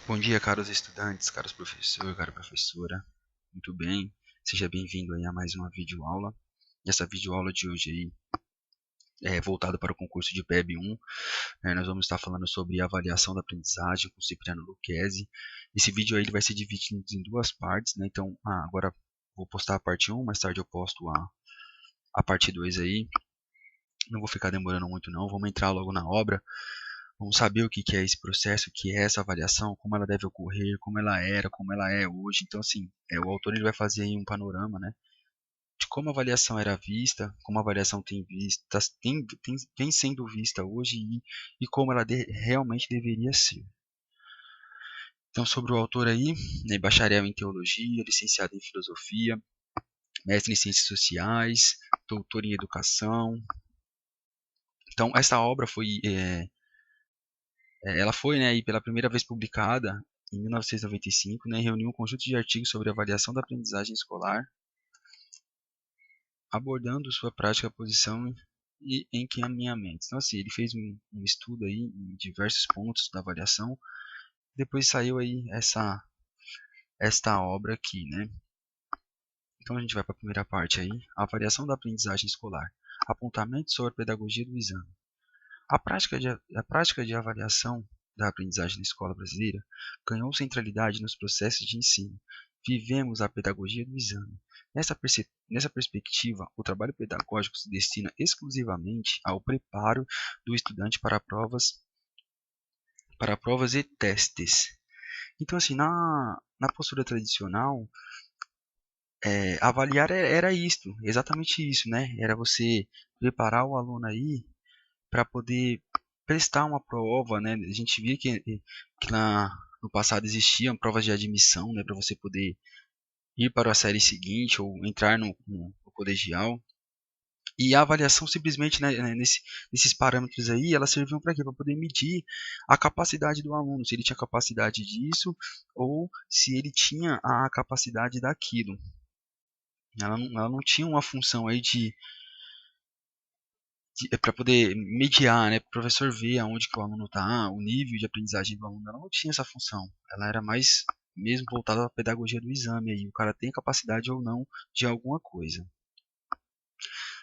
Bom dia, caros estudantes, caros professor, cara professora. Muito bem, seja bem-vindo aí a mais uma videoaula. Essa videoaula de hoje aí é voltada para o concurso de PEB 1. Nós vamos estar falando sobre avaliação da aprendizagem com Cipriano Lucchesi. Esse vídeo aí ele vai ser dividido em duas partes, né? Então, agora vou postar a parte 1, mais tarde eu posto a parte 2 aí. Não vou ficar demorando muito não, vamos entrar logo na obra. Vamos saber o que é esse processo, o que é essa avaliação, como ela deve ocorrer, como ela era, como ela é hoje. Então, assim, o autor ele vai fazer aí um panorama, né, de como a avaliação era vista, como a avaliação vem sendo vista hoje e como ela realmente deveria ser. Então, sobre o autor aí, né, bacharel em teologia, licenciado em filosofia, mestre em ciências sociais, doutor em educação. Então, essa obra ela foi, né, pela primeira vez publicada em 1995, né, reuniu um conjunto de artigos sobre avaliação da aprendizagem escolar, abordando sua prática, posição e encaminhamento. Então, assim, ele fez um estudo aí em diversos pontos da avaliação. Depois saiu aí esta obra aqui, né? Então a gente vai para a primeira parte aí, a avaliação da aprendizagem escolar, apontamento sobre a pedagogia do exame. A prática de avaliação da aprendizagem na escola brasileira ganhou centralidade nos processos de ensino. Vivemos a pedagogia do exame. Nessa perspectiva, o trabalho pedagógico se destina exclusivamente ao preparo do estudante para provas e testes. Então, assim, na postura tradicional, avaliar era isto, exatamente isso, né? Era você preparar o aluno aí para poder prestar uma prova, né? A gente via que no passado existiam provas de admissão, né, para você poder ir para a série seguinte ou entrar no colegial. E a avaliação simplesmente, né, nesses parâmetros aí, elas serviam para quê? Para poder medir a capacidade do aluno, se ele tinha capacidade disso ou se ele tinha a capacidade daquilo. Ela não tinha uma função aí para poder mediar, né, para o professor ver aonde que o aluno está, o nível de aprendizagem do aluno. Ela não tinha essa função. Ela era mais mesmo voltada à pedagogia do exame. Aí o cara tem capacidade ou não de alguma coisa.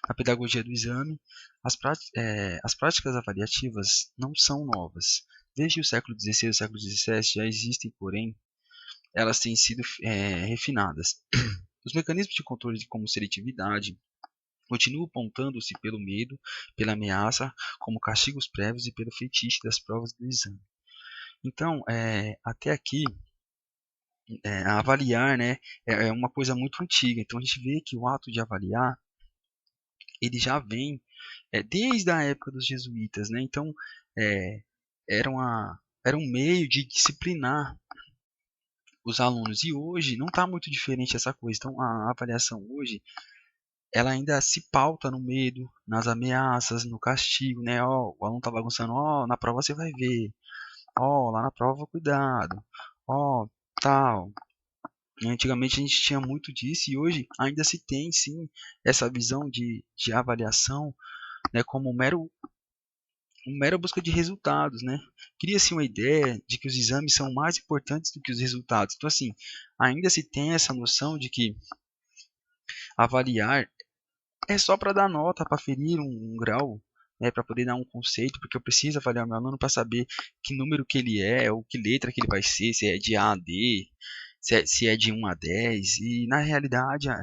A pedagogia do exame, as práticas avaliativas não são novas. Desde o século XVI e o século XVII já existem, porém, elas têm sido refinadas. Os mecanismos de controle como seletividade, continuam apontando-se pelo medo, pela ameaça, como castigos prévios e pelo fetiche das provas do exame. Então, até aqui, avaliar, né, é uma coisa muito antiga. Então, a gente vê que o ato de avaliar, ele já vem desde a época dos jesuítas, né? Então, é, era, era um meio de disciplinar os alunos. E hoje não está muito diferente essa coisa. Então, a avaliação hoje ela ainda se pauta no medo, nas ameaças, no castigo, né? Ó, o aluno tá bagunçando, ó, na prova você vai ver, ó, lá na prova cuidado, ó, tal. E antigamente a gente tinha muito disso e hoje ainda se tem sim essa visão de avaliação, né, como uma mera busca de resultados, né? Cria-se uma ideia de que os exames são mais importantes do que os resultados. Então assim, ainda se tem essa noção de que avaliar é só para dar nota, para ferir um grau, né, para poder dar um conceito, porque eu preciso avaliar meu aluno para saber que número que ele é, ou que letra que ele vai ser, se é de A a D, se é de 1 a 10. E na realidade a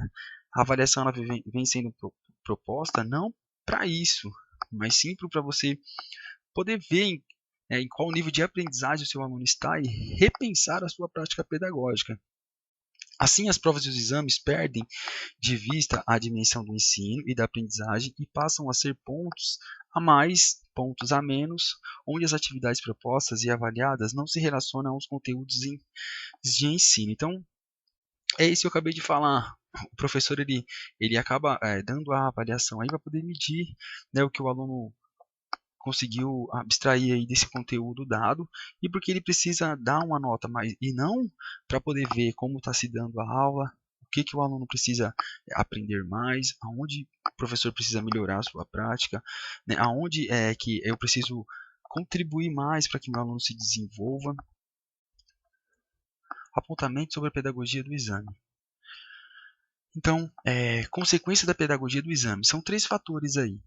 avaliação ela vem sendo proposta não para isso, mas sim para você poder ver em qual nível de aprendizagem o seu aluno está e repensar a sua prática pedagógica. Assim, as provas e os exames perdem de vista a dimensão do ensino e da aprendizagem e passam a ser pontos a mais, pontos a menos, onde as atividades propostas e avaliadas não se relacionam aos conteúdos de ensino. Então, é isso que eu acabei de falar. O professor ele acaba dando a avaliação aí para poder medir, né, o que o aluno conseguiu abstrair aí desse conteúdo dado e porque ele precisa dar uma nota, mas e não para poder ver como está se dando a aula, o que o aluno precisa aprender mais, aonde o professor precisa melhorar a sua prática, né, aonde é que eu preciso contribuir mais para que meu aluno se desenvolva. Apontamento sobre a pedagogia do exame. Então, consequência da pedagogia do exame. São 3 fatores aí.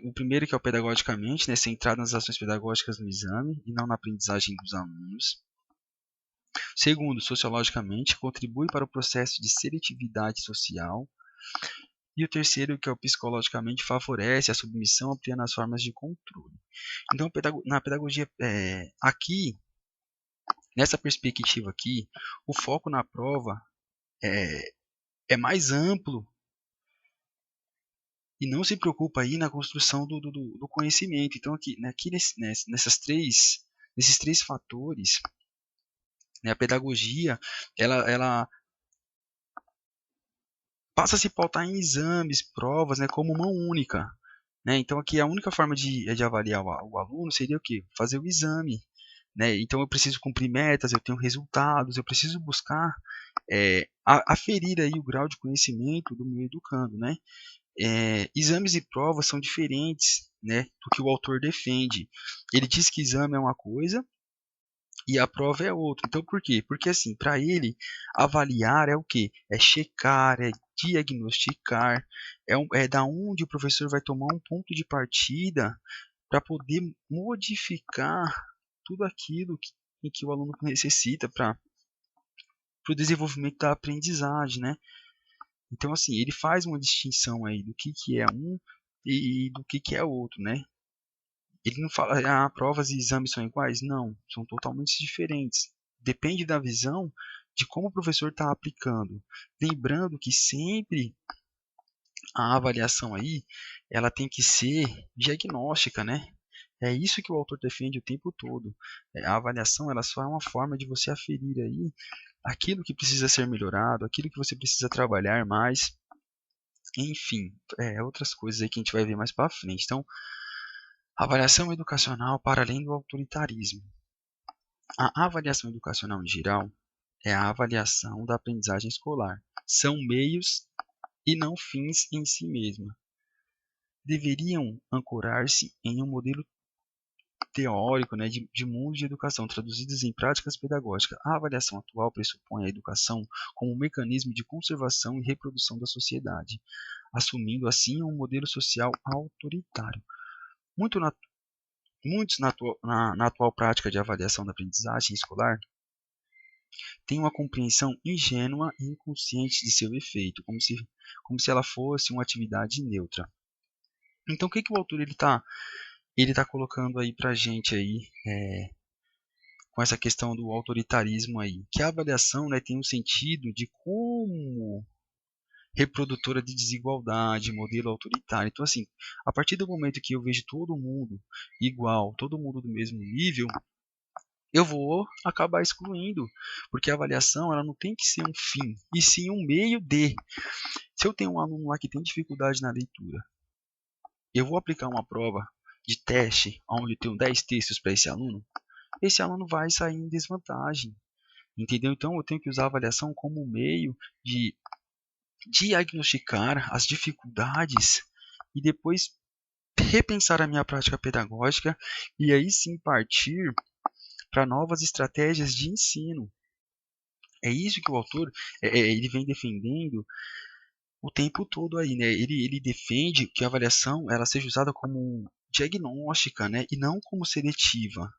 O primeiro que é o pedagogicamente, né, centrado nas ações pedagógicas no exame e não na aprendizagem dos alunos. Segundo, sociologicamente, contribui para o processo de seletividade social. E o terceiro, que é o psicologicamente, favorece a submissão ampliando as formas de controle. Então, na pedagogia, aqui, nessa perspectiva aqui, o foco na prova é mais amplo e não se preocupa aí na construção do conhecimento. Então, aqui nesses três fatores, né, a pedagogia ela passa a se pautar em exames, provas, né, como uma única. Né? Então, aqui a única forma de avaliar o aluno seria o quê? Fazer o exame. Né? Então, eu preciso cumprir metas, eu tenho resultados, eu preciso buscar aferir aí o grau de conhecimento do meu educando. Né? Exames e provas são diferentes, né, do que o autor defende. Ele diz que exame é uma coisa e a prova é outra. Então, por quê? Porque, assim, para ele, avaliar é o quê? É checar, é diagnosticar, é da onde o professor vai tomar um ponto de partida para poder modificar tudo aquilo em que o aluno necessita para o desenvolvimento da aprendizagem, né? Então, assim, ele faz uma distinção aí do que é um e do que é outro, né? Ele não fala, provas e exames são iguais? Não, são totalmente diferentes. Depende da visão de como o professor está aplicando. Lembrando que sempre a avaliação aí, ela tem que ser diagnóstica, né? É isso que o autor defende o tempo todo. A avaliação, ela só é uma forma de você aferir aí aquilo que precisa ser melhorado, aquilo que você precisa trabalhar mais, enfim, outras coisas aí que a gente vai ver mais para frente. Então, avaliação educacional para além do autoritarismo. A avaliação educacional em geral é a avaliação da aprendizagem escolar. São meios e não fins em si mesma. Deveriam ancorar-se em um modelo teórico, né, de mundo de educação, traduzidos em práticas pedagógicas. A avaliação atual pressupõe a educação como um mecanismo de conservação e reprodução da sociedade, assumindo assim um modelo social autoritário. Muitos na atual prática de avaliação da aprendizagem escolar têm uma compreensão ingênua e inconsciente de seu efeito, como se ela fosse uma atividade neutra. Então, o que o autor ele tá colocando aí para a gente aí, com essa questão do autoritarismo aí? Que a avaliação, né, tem um sentido de como reprodutora de desigualdade, modelo autoritário. Então, assim, a partir do momento que eu vejo todo mundo igual, todo mundo do mesmo nível, eu vou acabar excluindo, porque a avaliação ela não tem que ser um fim, e sim um meio de. Se eu tenho um aluno lá que tem dificuldade na leitura, eu vou aplicar uma prova de teste onde eu tenho 10 textos para esse aluno vai sair em desvantagem. Entendeu? Então eu tenho que usar a avaliação como um meio de diagnosticar as dificuldades e depois repensar a minha prática pedagógica e aí sim partir para novas estratégias de ensino. É isso que o autor ele vem defendendo o tempo todo aí, né? Ele defende que a avaliação ela seja usada como diagnóstica, né? E não como seletiva.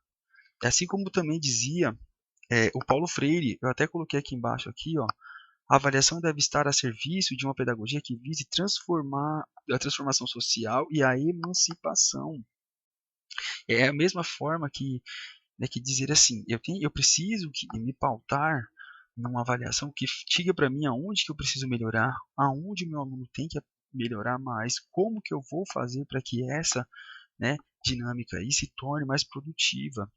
Assim como também dizia o Paulo Freire, eu até coloquei aqui embaixo aqui, ó, a avaliação deve estar a serviço de uma pedagogia que vise transformar a transformação social e a emancipação. É a mesma forma que dizer assim, eu preciso me pautar numa avaliação que diga para mim aonde que eu preciso melhorar, aonde o meu aluno tem que melhorar mais, como que eu vou fazer para que essa, né, dinâmica aí se torne mais produtiva.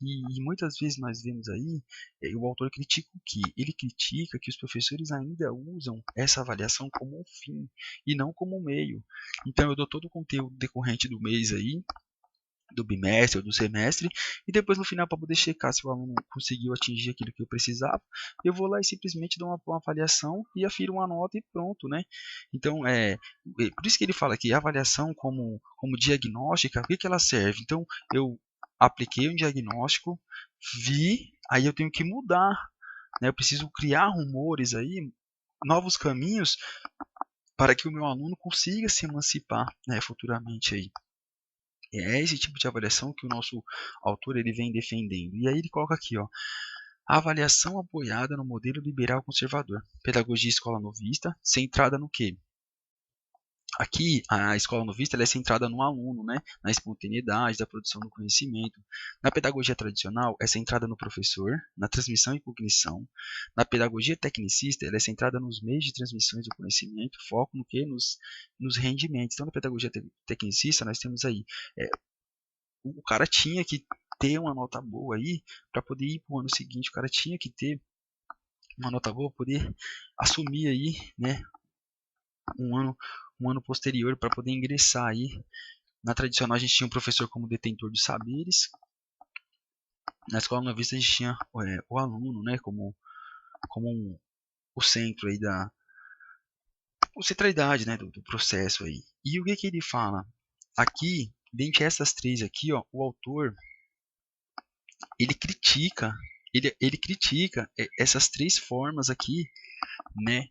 E muitas vezes nós vemos aí, o autor critica o quê? Ele critica que os professores ainda usam essa avaliação como um fim e não como um meio. Então eu dou todo o conteúdo decorrente do mês aí, do bimestre ou do semestre, e depois no final para poder checar se o aluno conseguiu atingir aquilo que eu precisava, eu vou lá e simplesmente dou uma avaliação e afiro uma nota e pronto, né? Então, por isso que ele fala que a avaliação como diagnóstica, o que ela serve? Então, eu apliquei um diagnóstico, vi, aí eu tenho que mudar, né? Eu preciso criar rumores aí, novos caminhos para que o meu aluno consiga se emancipar, né, futuramente aí. É esse tipo de avaliação que o nosso autor ele vem defendendo. E aí ele coloca aqui, ó, a avaliação apoiada no modelo liberal conservador, pedagogia escola novista, centrada no quê? Aqui, a escola novista ela é centrada no aluno, né? Na espontaneidade da produção do conhecimento. Na pedagogia tradicional, é centrada no professor, na transmissão e cognição. Na pedagogia tecnicista, ela é centrada nos meios de transmissão do conhecimento, foco no que? Nos rendimentos. Então, na pedagogia tecnicista, nós temos aí, o cara tinha que ter uma nota boa aí, para poder ir para o ano seguinte, o cara tinha que ter uma nota boa, poder assumir aí, né, um ano, um ano posterior para poder ingressar aí. Na tradicional a gente tinha um professor como detentor de saberes. Na escola novista a gente tinha o aluno, né, como o centro aí a centralidade, né, do processo aí. E o que ele fala? Aqui, dentre essas três aqui, ó, o autor ele critica ele critica essas três formas aqui, né,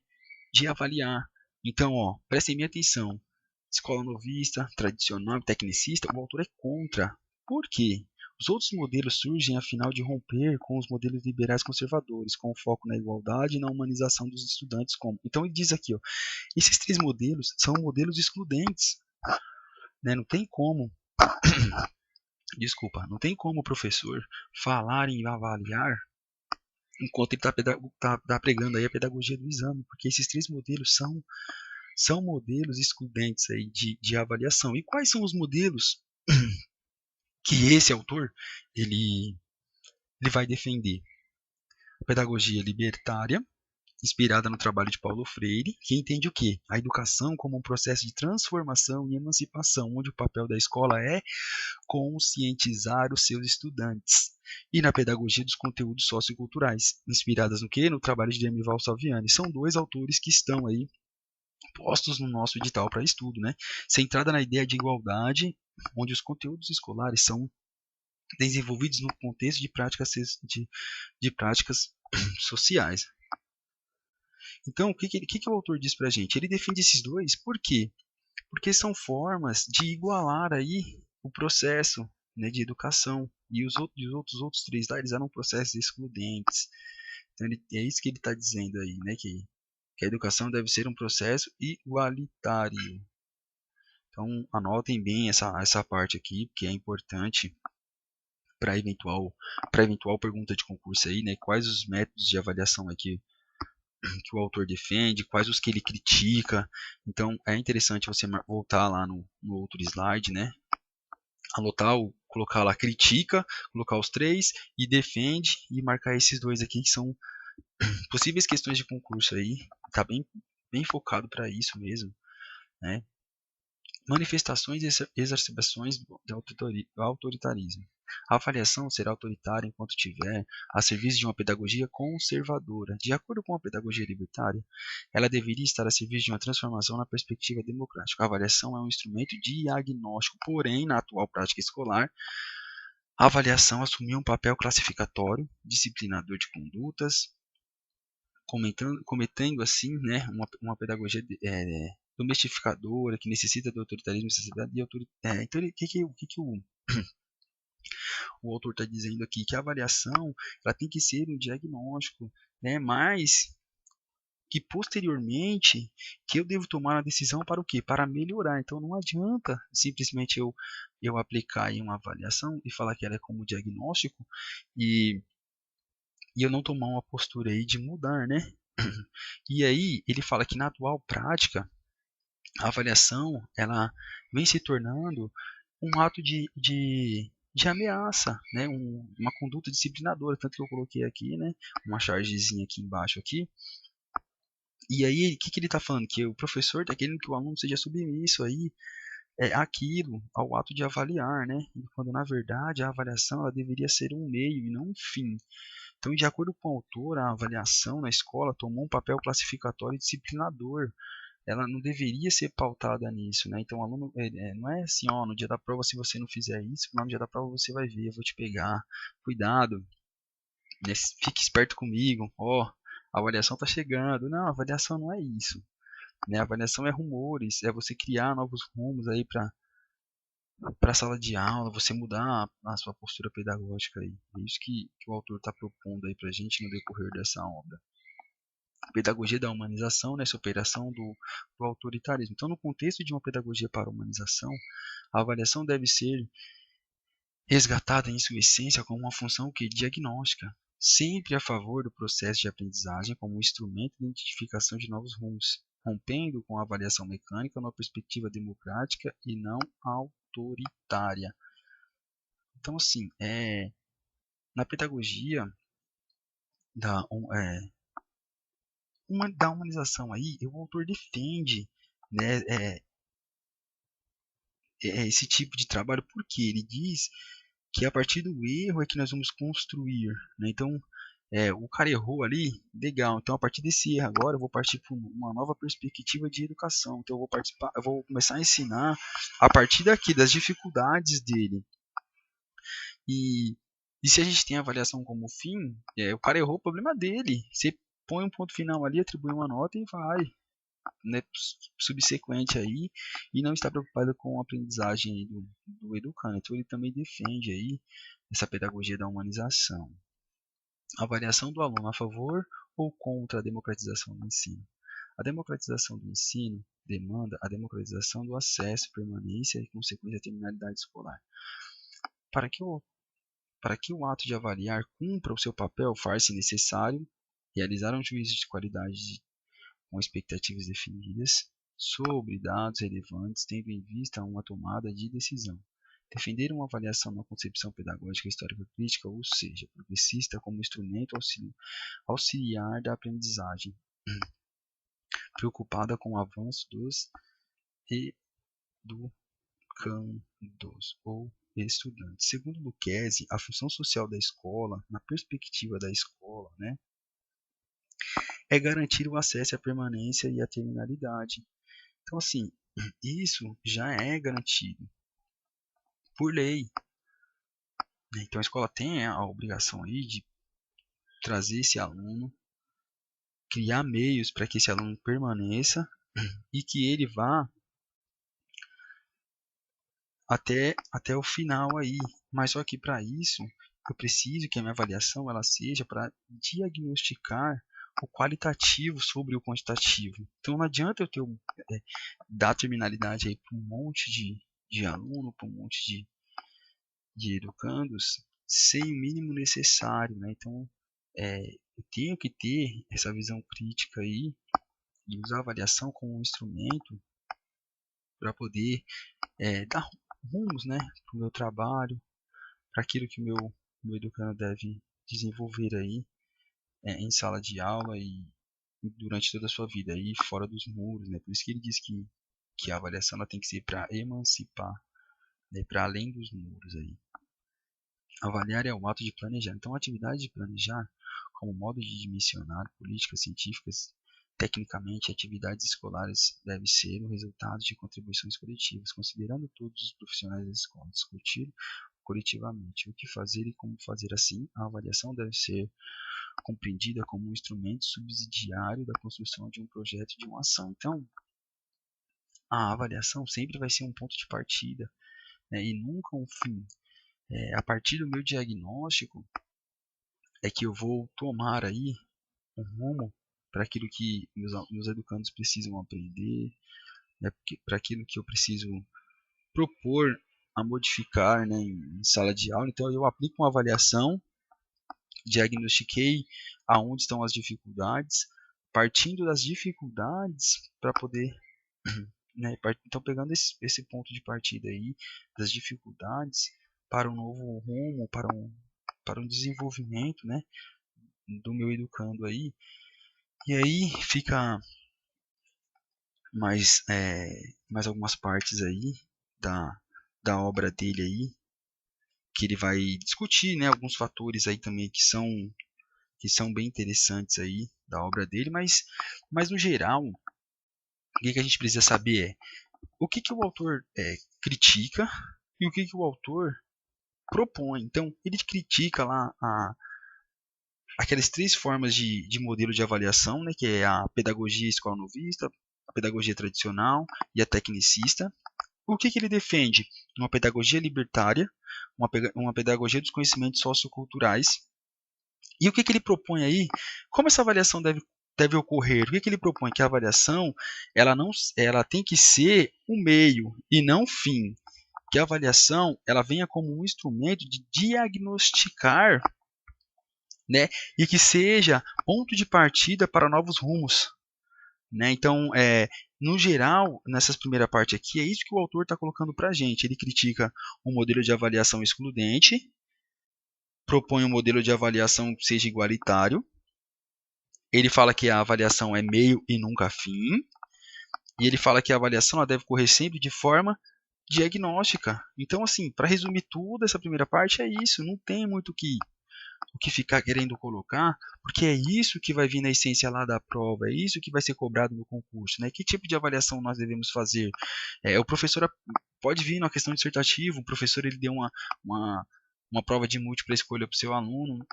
de avaliar. Então, ó, prestem bem atenção. Escola novista, tradicional e tecnicista, o autor é contra. Por quê? Os outros modelos surgem afinal de romper com os modelos liberais conservadores, com foco na igualdade e na humanização dos estudantes. Então ele diz aqui, ó, esses três modelos são modelos excludentes, né? Não tem como, desculpa, não tem como o professor falar em avaliar enquanto ele está pregando aí a pedagogia do exame, porque esses três modelos são modelos excludentes aí de avaliação. E quais são os modelos que esse autor ele vai defender? A pedagogia libertária, inspirada no trabalho de Paulo Freire, que entende o quê? A educação como um processo de transformação e emancipação, onde o papel da escola é conscientizar os seus estudantes. E na pedagogia dos conteúdos socioculturais, inspiradas no quê? No trabalho de Demival Salviani. São dois autores que estão aí postos no nosso edital para estudo, né? Centrada na ideia de igualdade, onde os conteúdos escolares são desenvolvidos no contexto de práticas sociais. Então, o que o autor diz para a gente? Ele defende esses dois, por quê? Porque são formas de igualar aí o processo, né, de educação. E os outros três lá, eles eram processos excludentes. Então, é isso que ele está dizendo aí, né, que a educação deve ser um processo igualitário. Então, anotem bem essa parte aqui, que é importante para eventual pergunta de concurso aí, né? Quais os métodos de avaliação aqui que o autor defende, quais os que ele critica. Então, é interessante você voltar lá no outro slide, né? Colocar lá critica, colocar os três e defende e marcar esses dois aqui que são possíveis questões de concurso aí. Tá bem focado para isso mesmo, né? Manifestações e exacerbações do autoritarismo. A avaliação será autoritária enquanto estiver a serviço de uma pedagogia conservadora. De acordo com a pedagogia libertária, ela deveria estar a serviço de uma transformação na perspectiva democrática. A avaliação é um instrumento diagnóstico, porém, na atual prática escolar, a avaliação assumiu um papel classificatório, disciplinador de condutas, cometendo assim, né, uma pedagogia domestificadora que necessita do autoritarismo e autoridade. Então, o que o autor está dizendo aqui? Que a avaliação ela tem que ser um diagnóstico, né, mas que posteriormente que eu devo tomar a decisão para o quê? Para melhorar. Então não adianta simplesmente eu aplicar aí uma avaliação e falar que ela é como diagnóstico e eu não tomar uma postura aí de mudar, né? E aí ele fala que na atual prática a avaliação ela vem se tornando um ato de ameaça, né? Uma conduta disciplinadora, tanto que eu coloquei aqui, né? Uma chargezinha aqui embaixo aqui. E aí, o que ele está falando? Que o professor está querendo que o aluno seja submisso aí aquilo, ao ato de avaliar, né? Quando na verdade a avaliação ela deveria ser um meio e não um fim. Então, de acordo com o autor, a avaliação na escola tomou um papel classificatório e disciplinador, ela não deveria ser pautada nisso, né? Então, o aluno não é assim, ó, no dia da prova, se você não fizer isso, no dia da prova você vai ver, eu vou te pegar, cuidado, né? Fique esperto comigo, ó, a avaliação está chegando. Não, a avaliação não é isso, né? A avaliação é rumores, é você criar novos rumos aí para a sala de aula, você mudar a sua postura pedagógica aí. É isso que o autor está propondo aí para a gente no decorrer dessa obra. Pedagogia da humanização, né, superação do autoritarismo. Então, no contexto de uma pedagogia para a humanização, a avaliação deve ser resgatada em sua essência como uma função que diagnóstica, sempre a favor do processo de aprendizagem como um instrumento de identificação de novos rumos, rompendo com a avaliação mecânica numa perspectiva democrática e não autoritária. Então, assim, na pedagogia da, da humanização aí, o autor defende, né, esse tipo de trabalho, porque ele diz que a partir do erro é que nós vamos construir, né? Então, o cara errou ali, legal. Então, a partir desse erro agora, eu vou partir para uma nova perspectiva de educação. Então, eu vou começar a ensinar a partir daqui das dificuldades dele. E se a gente tem a avaliação como fim, o cara errou, o problema dele. Você põe um ponto final ali, atribui uma nota e vai, né, subsequente aí, e não está preocupado com a aprendizagem do educando. Então ele também defende aí essa pedagogia da humanização. Avaliação do aluno a favor ou contra a democratização do ensino. A democratização do ensino demanda a democratização do acesso, permanência e consequência terminalidade escolar. Para que o ato de avaliar cumpra o seu papel, faz-se necessário realizar um juízo de qualidade com expectativas definidas sobre dados relevantes, tendo em vista uma tomada de decisão. Defender uma avaliação na concepção pedagógica histórica crítica, ou seja, progressista, como instrumento auxiliar da aprendizagem, preocupada com o avanço dos educandos ou estudantes. Segundo Lucchesi, a função social da escola, na perspectiva da escola, né, é garantir o acesso à permanência e à terminalidade. Então, assim, isso já é garantido por lei. Então, a escola tem a obrigação aí de trazer esse aluno, criar meios para que esse aluno permaneça e que ele vá até o final aí. Mas só que para isso, eu preciso que a minha avaliação ela seja para diagnosticar o qualitativo sobre o quantitativo. Então não adianta eu dar terminalidade aí para um monte de aluno, para um monte de educandos, sem o mínimo necessário, né? Então eu tenho que ter essa visão crítica aí e usar a avaliação como um instrumento para poder dar rumos, né, para o meu trabalho, para aquilo que o meu educando deve desenvolver aí em sala de aula e durante toda a sua vida aí fora dos muros, né? Por isso que ele diz que a avaliação ela tem que ser para emancipar, né, para além dos muros aí. Avaliar é o ato de planejar. Então, a atividade de planejar, como modo de dimensionar políticas científicas, tecnicamente, atividades escolares deve ser o resultado de contribuições coletivas, considerando todos os profissionais da escola, discutir coletivamente o que fazer e como fazer. Assim, a avaliação deve ser compreendida como um instrumento subsidiário da construção de um projeto de uma ação. Então, a avaliação sempre vai ser um ponto de partida, né, e nunca um fim. A partir do meu diagnóstico é que eu vou tomar aí um rumo para aquilo que meus educandos precisam aprender, né, para aquilo que eu preciso propor a modificar, né, em sala de aula. Então eu aplico uma avaliação, diagnostiquei aonde estão as dificuldades, partindo das dificuldades para poder, né, então pegando esse ponto de partida aí das dificuldades para um novo rumo, para um desenvolvimento, né, do meu educando aí. E aí fica mais algumas partes aí da obra dele aí, que ele vai discutir, né, alguns fatores aí também que são bem interessantes aí da obra dele, mas no geral que a gente precisa saber é o que o autor critica e o que o autor propõe. Então, ele critica lá aquelas três formas de modelo de avaliação, né, que é a pedagogia escola novista, a pedagogia tradicional e a tecnicista. O que ele defende? Uma pedagogia libertária, uma pedagogia dos conhecimentos socioculturais. E o que ele propõe aí? Como essa avaliação deve ocorrer? O que ele propõe? Que a avaliação ela tem que ser um meio e não fim. Que a avaliação ela venha como um instrumento de diagnosticar, né, e que seja ponto de partida para novos rumos. Né? Então, no geral, nessa primeira parte aqui, é isso que o autor está colocando para a gente. Ele critica um modelo de avaliação excludente, propõe um modelo de avaliação que seja igualitário, ele fala que a avaliação é meio e nunca fim, e ele fala que a avaliação ela deve ocorrer sempre de forma diagnóstica. Então, assim, para resumir tudo, essa primeira parte é isso, não tem muito o que ficar querendo colocar, porque é isso que vai vir na essência lá da prova, é isso que vai ser cobrado no concurso, né? Que tipo de avaliação nós devemos fazer? O professor pode vir na questão dissertativa, o professor ele deu uma prova de múltipla escolha para o seu aluno,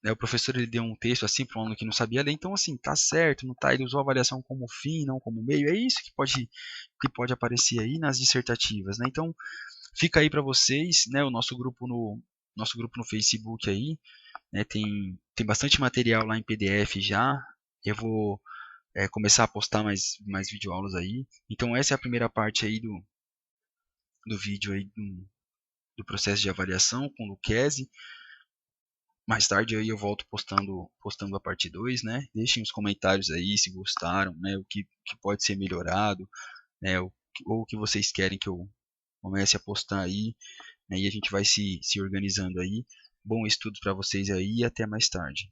né? O professor ele deu um texto assim para um aluno que não sabia ler, então assim, tá certo, não tá? Ele usou a avaliação como fim, não como meio, é isso que pode aparecer aí nas dissertativas, né? Então, fica aí para vocês, né, o nosso grupo no Facebook aí, né, tem bastante material lá em PDF já. Eu vou começar a postar mais videoaulas aí. Então essa é a primeira parte aí do vídeo aí do processo de avaliação com o Lucchesi. Mais tarde aí eu volto postando a parte 2, né? Deixem os comentários aí se gostaram, né? O que pode ser melhorado, né? Ou o que vocês querem que eu comece a postar aí, né? E a gente vai se organizando aí. Bom estudo para vocês aí e até mais tarde.